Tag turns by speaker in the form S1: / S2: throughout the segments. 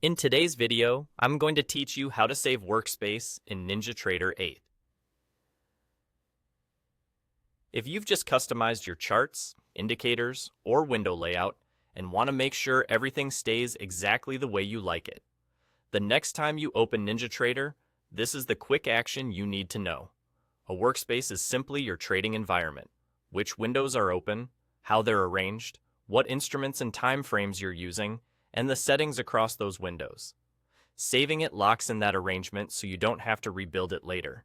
S1: In today's video, I'm going to teach you how to save Workspace in NinjaTrader 8. If you've just customized your charts, indicators, or window layout and want to make sure everything stays exactly the way you like it, the next time you open NinjaTrader, this is the quick action you need to know. A workspace is simply your trading environment. Which windows are open, how they're arranged, what instruments and time frames you're using, and the settings across those windows. Saving it locks in that arrangement so you don't have to rebuild it later.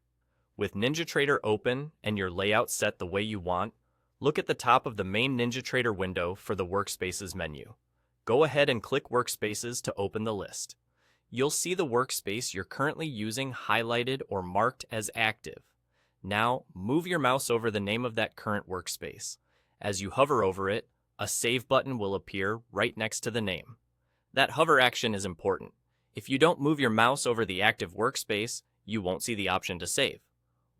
S1: With NinjaTrader open and your layout set the way you want, look at the top of the main NinjaTrader window for the Workspaces menu. Go ahead and click Workspaces to open the list. You'll see the workspace you're currently using highlighted or marked as active. Now, move your mouse over the name of that current workspace. As you hover over it, a Save button will appear right next to the name. That hover action is important. If you don't move your mouse over the active workspace, you won't see the option to save.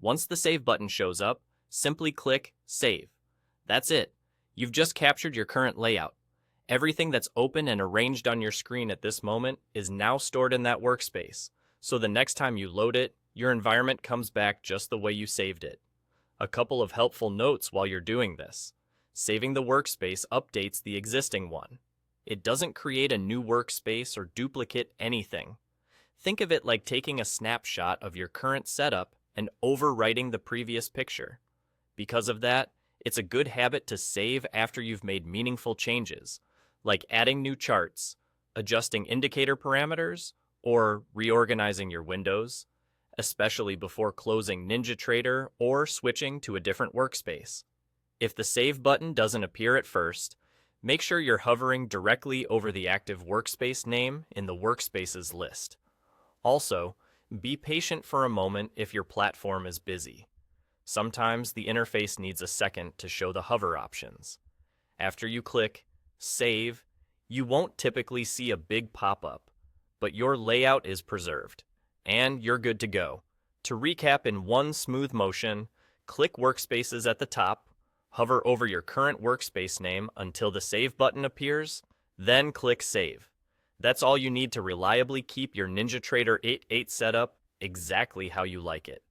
S1: Once the Save button shows up, simply click Save. That's it. You've just captured your current layout. Everything that's open and arranged on your screen at this moment is now stored in that workspace, so the next time you load it, your environment comes back just the way you saved it. A couple of helpful notes while you're doing this. Saving the workspace updates the existing one. It doesn't create a new workspace or duplicate anything. Think of it like taking a snapshot of your current setup and overwriting the previous picture. Because of that, it's a good habit to save after you've made meaningful changes, like adding new charts, adjusting indicator parameters, or reorganizing your windows, especially before closing NinjaTrader or switching to a different workspace. If the Save button doesn't appear at first, make sure you're hovering directly over the active workspace name in the Workspaces list. Also, be patient for a moment if your platform is busy. Sometimes the interface needs a second to show the hover options. After you click Save, you won't typically see a big pop-up, but your layout is preserved, and you're good to go. To recap in one smooth motion, click Workspaces at the top, hover over your current workspace name until the Save button appears, then click Save. That's all you need to reliably keep your NinjaTrader 8.8 setup exactly how you like it.